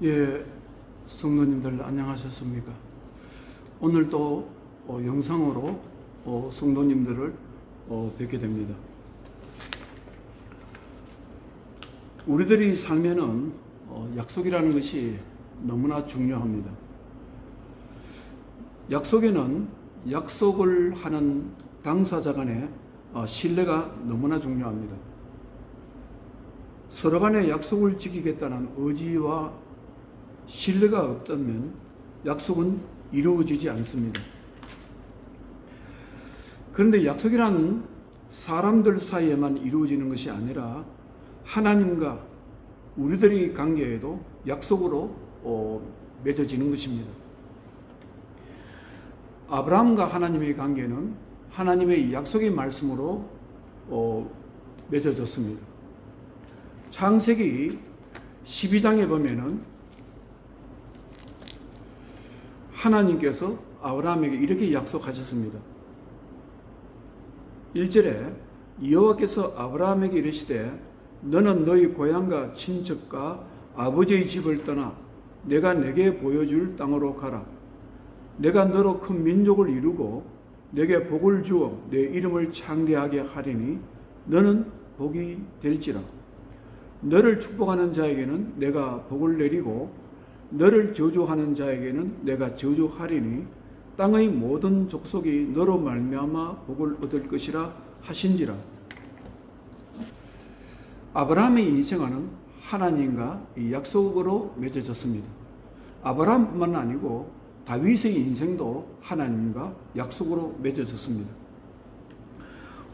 예, 성도님들 안녕하셨습니까? 오늘도 영상으로 성도님들을 뵙게 됩니다. 우리들이 살면은 약속이라는 것이 너무나 중요합니다. 약속에는 약속을 하는 당사자 간의 신뢰가 너무나 중요합니다. 서로 간에 약속을 지키겠다는 의지와 신뢰가 없다면 약속은 이루어지지 않습니다. 그런데 약속이란 사람들 사이에만 이루어지는 것이 아니라 하나님과 우리들의 관계에도 약속으로 맺어지는 것입니다. 아브라함과 하나님의 관계는 하나님의 약속의 말씀으로 맺어졌습니다. 창세기 12장에 보면은 하나님께서 아브라함에게 이렇게 약속하셨습니다. 1절에 여호와께서 아브라함에게 이르시되 너는 너희 고향과 친척과 아버지의 집을 떠나 내가 내게 보여줄 땅으로 가라. 내가 너로 큰 민족을 이루고 내게 복을 주어 내 이름을 창대하게 하리니 너는 복이 될지라. 너를 축복하는 자에게는 내가 복을 내리고 너를 저주하는 자에게는 내가 저주하리니 땅의 모든 족속이 너로 말미암아 복을 얻을 것이라 하신지라. 아브라함의 인생은 하나님과 약속으로 맺어졌습니다. 아브라함뿐만 아니고 다윗의 인생도 하나님과 약속으로 맺어졌습니다.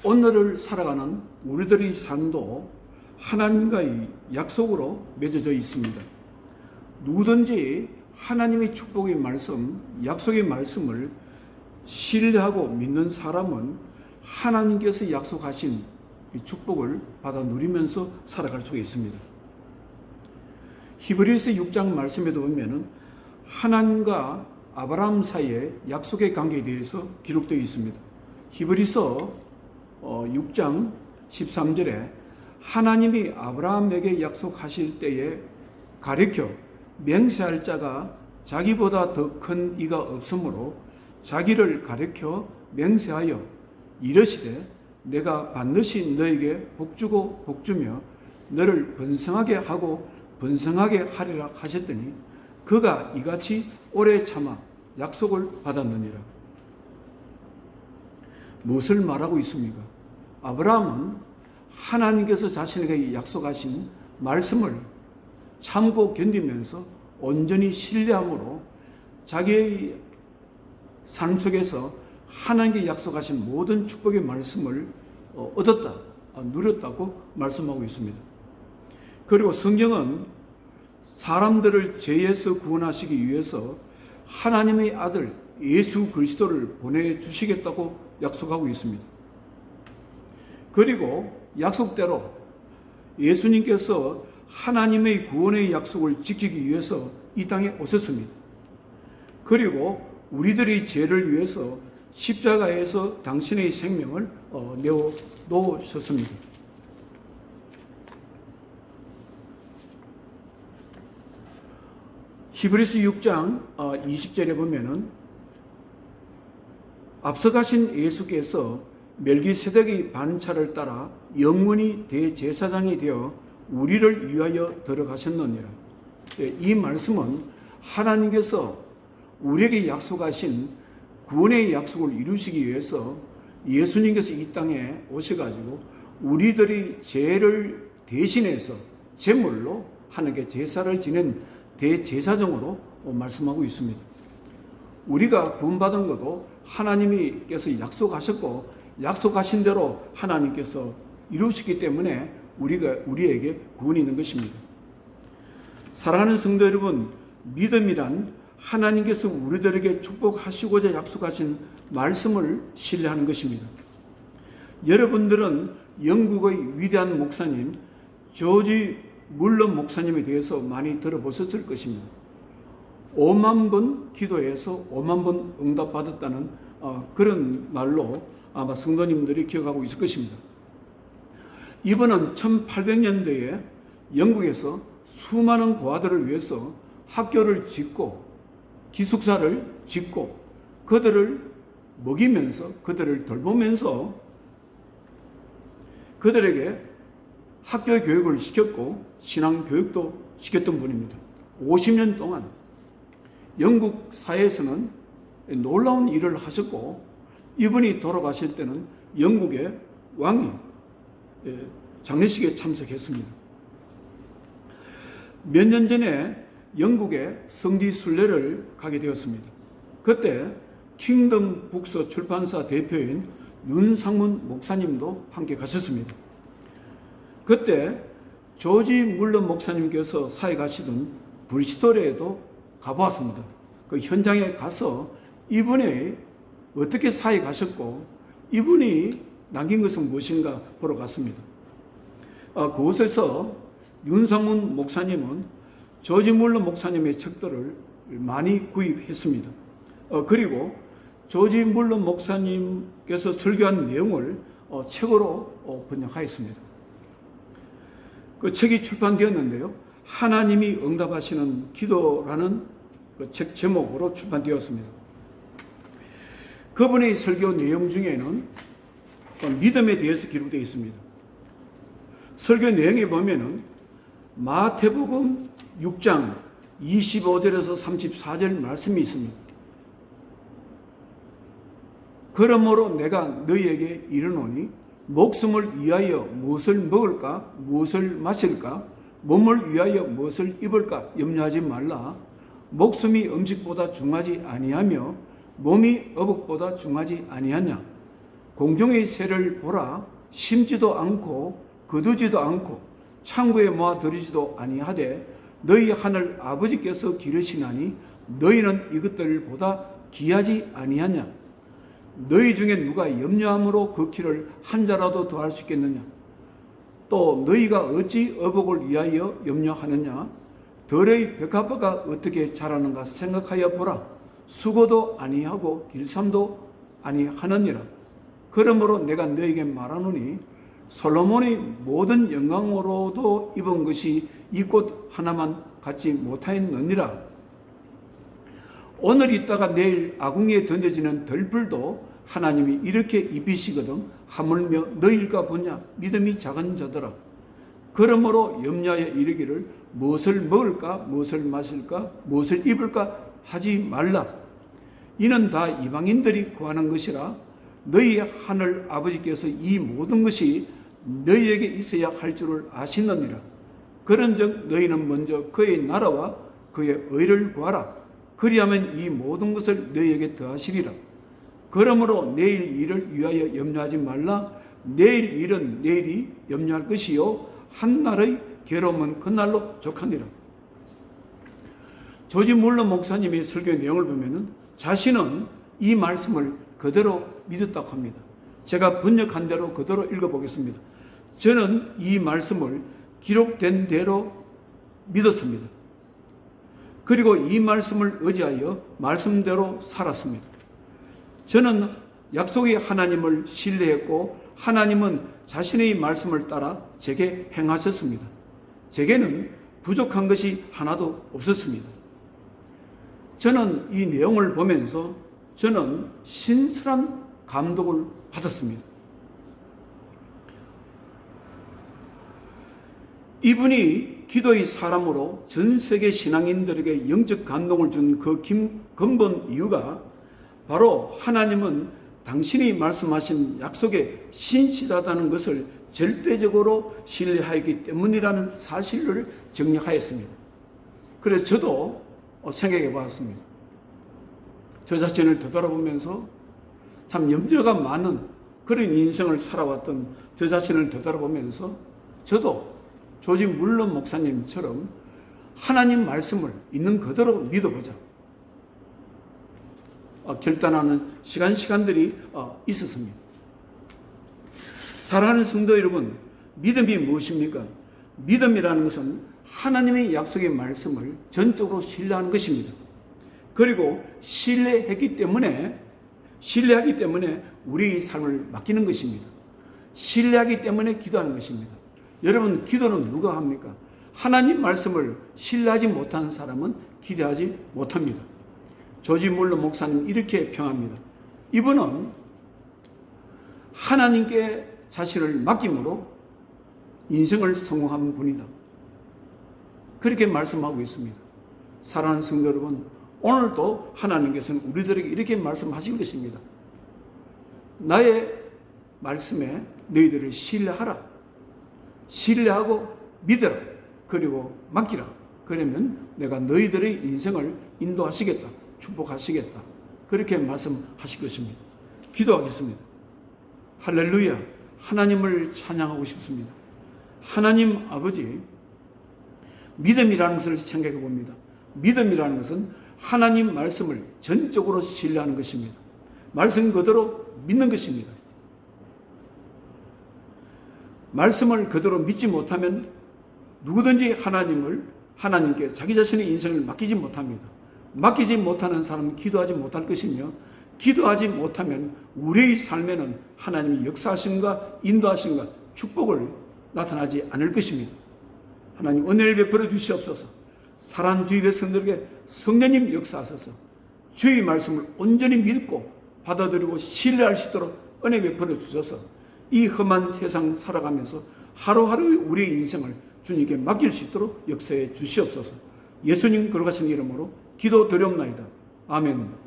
오늘을 살아가는 우리들의 삶도 하나님과의 약속으로 맺어져 있습니다. 누구든지 하나님의 축복의 말씀, 약속의 말씀을 신뢰하고 믿는 사람은 하나님께서 약속하신 이 축복을 받아 누리면서 살아갈 수가 있습니다. 히브리서 6장 말씀에도 보면은 하나님과 아브라함 사이의 약속의 관계에 대해서 기록되어 있습니다. 히브리서 6장 13절에 하나님이 아브라함에게 약속하실 때에 가르쳐 맹세할 자가 자기보다 더 큰 이가 없으므로 자기를 가르쳐 맹세하여 이르시되 내가 반드시 너에게 복주고 복주며 너를 번성하게 하고 번성하게 하리라 하셨더니 그가 이같이 오래 참아 약속을 받았느니라. 무엇을 말하고 있습니까? 아브라함은 하나님께서 자신에게 약속하신 말씀을 참고 견디면서 온전히 신뢰함으로 자기의 삶 속에서 하나님께 약속하신 모든 축복의 말씀을 얻었다, 누렸다고 말씀하고 있습니다. 그리고 성경은 사람들을 죄에서 구원하시기 위해서 하나님의 아들 예수 그리스도를 보내주시겠다고 약속하고 있습니다. 그리고 약속대로 예수님께서 하나님의 구원의 약속을 지키기 위해서 이 땅에 오셨습니다. 그리고 우리들의 죄를 위해서 십자가에서 당신의 생명을 내어 놓으셨습니다. 히브리서 6장 20절에 보면은 앞서가신 예수께서 멜기세덱의 반차를 따라 영원히 대제사장이 되어 우리를 위하여 들어가셨느니라. 이 말씀은 하나님께서 우리에게 약속하신 구원의 약속을 이루시기 위해서 예수님께서 이 땅에 오셔가지고 우리들의 죄를 대신해서 제물로 하나님께 제사를 지낸 대제사장으로 말씀하고 있습니다. 우리가 구원받은 것도 하나님께서 약속하셨고 약속하신 대로 하나님께서 이루시기 때문에 우리에게 구원이 있는 것입니다. 사랑하는 성도 여러분, 믿음이란 하나님께서 우리들에게 축복하시고자 약속하신 말씀을 신뢰하는 것입니다. 여러분들은 영국의 위대한 목사님 조지 물러 목사님에 대해서 많이 들어보셨을 것입니다. 5만 번 기도해서 5만 번 응답받았다는 그런 말로 아마 성도님들이 기억하고 있을 것입니다. 이분은 1800년대에 영국에서 수많은 고아들을 위해서 학교를 짓고 기숙사를 짓고 그들을 먹이면서 그들을 돌보면서 그들에게 학교 교육을 시켰고 신앙 교육도 시켰던 분입니다. 50년 동안 영국 사회에서는 놀라운 일을 하셨고 이분이 돌아가실 때는 영국의 왕이 장례식에 참석했습니다. 몇 년 전에 영국의 성지 순례를 가게 되었습니다. 그때 킹덤 북서 출판사 대표인 윤상문 목사님도 함께 가셨습니다. 그때 조지 물러 목사님께서 사역하시던 브리스톨에도 가보았습니다. 그 현장에 가서 이분이 어떻게 사역하셨고 이분이 남긴 것은 무엇인가 보러 갔습니다. 그곳에서 윤상문 목사님은 조지 물러 목사님의 책들을 많이 구입했습니다. 그리고 조지 물러 목사님께서 설교한 내용을 책으로 번역하였습니다. 그 책이 출판되었는데요. 하나님이 응답하시는 기도라는 그 책 제목으로 출판되었습니다. 그분의 설교 내용 중에는 믿음에 대해서 기록되어 있습니다. 설교 내용에 보면은 마태복음 6장 25절에서 34절 말씀이 있습니다. 그러므로 내가 너희에게 이르노니 목숨을 위하여 무엇을 먹을까 무엇을 마실까 몸을 위하여 무엇을 입을까 염려하지 말라. 목숨이 음식보다 중하지 아니하며 몸이 어복보다 중하지 아니하냐. 공중의 새를 보라. 심지도 않고 거두지도 않고 창고에 모아들이지도 아니하되 너희 하늘 아버지께서 기르시나니 너희는 이것들을 보다 귀하지 아니하냐. 너희 중에 누가 염려함으로 그 키를 한 자라도 더할 수 있겠느냐. 또 너희가 어찌 어복을 위하여 염려하느냐. 들의 벽화가 어떻게 자라는가 생각하여 보라. 수고도 아니하고 길쌈도 아니하느니라. 그러므로 내가 너희에게 말하노니 솔로몬의 모든 영광으로도 입은 것이 이 꽃 하나만 갖지 못하였느니라. 오늘 있다가 내일 아궁이에 던져지는 들불도 하나님이 이렇게 입히시거든 하물며 너희일까 보냐. 믿음이 작은 자들아. 그러므로 염려하여 이르기를 무엇을 먹을까 무엇을 마실까 무엇을 입을까 하지 말라. 이는 다 이방인들이 구하는 것이라. 너희 하늘 아버지께서 이 모든 것이 너희에게 있어야 할 줄을 아시느니라. 그런즉 너희는 먼저 그의 나라와 그의 의를 구하라. 그리하면 이 모든 것을 너희에게 더하시리라. 그러므로 내일 일을 위하여 염려하지 말라. 내일 일은 내일이 염려할 것이요 한 날의 괴로움은 그날로 족하니라. 조지 물러 목사님의 설교 내용을 보면은 자신은 이 말씀을 그대로 믿었다고 합니다. 제가 번역한 대로 그대로 읽어보겠습니다. 저는 이 말씀을 기록된 대로 믿었습니다. 그리고 이 말씀을 의지하여 말씀대로 살았습니다. 저는 약속의 하나님을 신뢰했고 하나님은 자신의 말씀을 따라 제게 행하셨습니다. 제게는 부족한 것이 하나도 없었습니다. 저는 이 내용을 보면서 저는 신선한 감동을 받았습니다. 이분이 기도의 사람으로 전 세계 신앙인들에게 영적 감동을 준 그 근본 이유가 바로 하나님은 당신이 말씀하신 약속에 신실하다는 것을 절대적으로 신뢰하였기 때문이라는 사실을 정리하였습니다. 그래서 저도 생각해 봤습니다. 저 자신을 되돌아보면서 참 염려가 많은 그런 인생을 살아왔던 저 자신을 되돌아보면서 저도 조지 물러 목사님처럼 하나님 말씀을 있는 그대로 믿어보자. 결단하는 시간들이 있었습니다. 사랑하는 성도 여러분, 믿음이 무엇입니까? 믿음이라는 것은 하나님의 약속의 말씀을 전적으로 신뢰하는 것입니다. 그리고 신뢰하기 때문에 우리의 삶을 맡기는 것입니다. 신뢰하기 때문에 기도하는 것입니다. 여러분, 기도는 누가 합니까? 하나님 말씀을 신뢰하지 못하는 사람은 기대하지 못합니다. 조지 물러 목사님 이렇게 평합니다. 이분은 하나님께 자신을 맡김으로 인생을 성공한 분이다. 그렇게 말씀하고 있습니다. 사랑하는 성도 여러분, 오늘도 하나님께서는 우리들에게 이렇게 말씀하신 것입니다. 나의 말씀에 너희들을 신뢰하라. 신뢰하고 믿어라. 그리고 맡기라. 그러면 내가 너희들의 인생을 인도하시겠다. 축복하시겠다. 그렇게 말씀하실 것입니다. 기도하겠습니다. 할렐루야. 하나님을 찬양하고 싶습니다. 하나님 아버지, 믿음이라는 것을 생각해 봅니다. 믿음이라는 것은 하나님 말씀을 전적으로 신뢰하는 것입니다. 말씀 그대로 믿는 것입니다. 말씀을 그대로 믿지 못하면 누구든지 하나님께 자기 자신의 인생을 맡기지 못합니다. 맡기지 못하는 사람은 기도하지 못할 것이며, 기도하지 못하면 우리의 삶에는 하나님이 역사하심과 인도하심과 축복을 나타나지 않을 것입니다. 하나님 은혜를 베풀어 주시옵소서. 사랑하는 주의 백성들에게 성령님 역사하소서. 주의 말씀을 온전히 믿고 받아들이고 신뢰할 수 있도록 은혜 베풀어 주셔서 이 험한 세상 살아가면서 하루하루 우리의 인생을 주님께 맡길 수 있도록 역사해 주시옵소서. 예수님 거룩하신 이름으로 기도드리옵나이다. 아멘.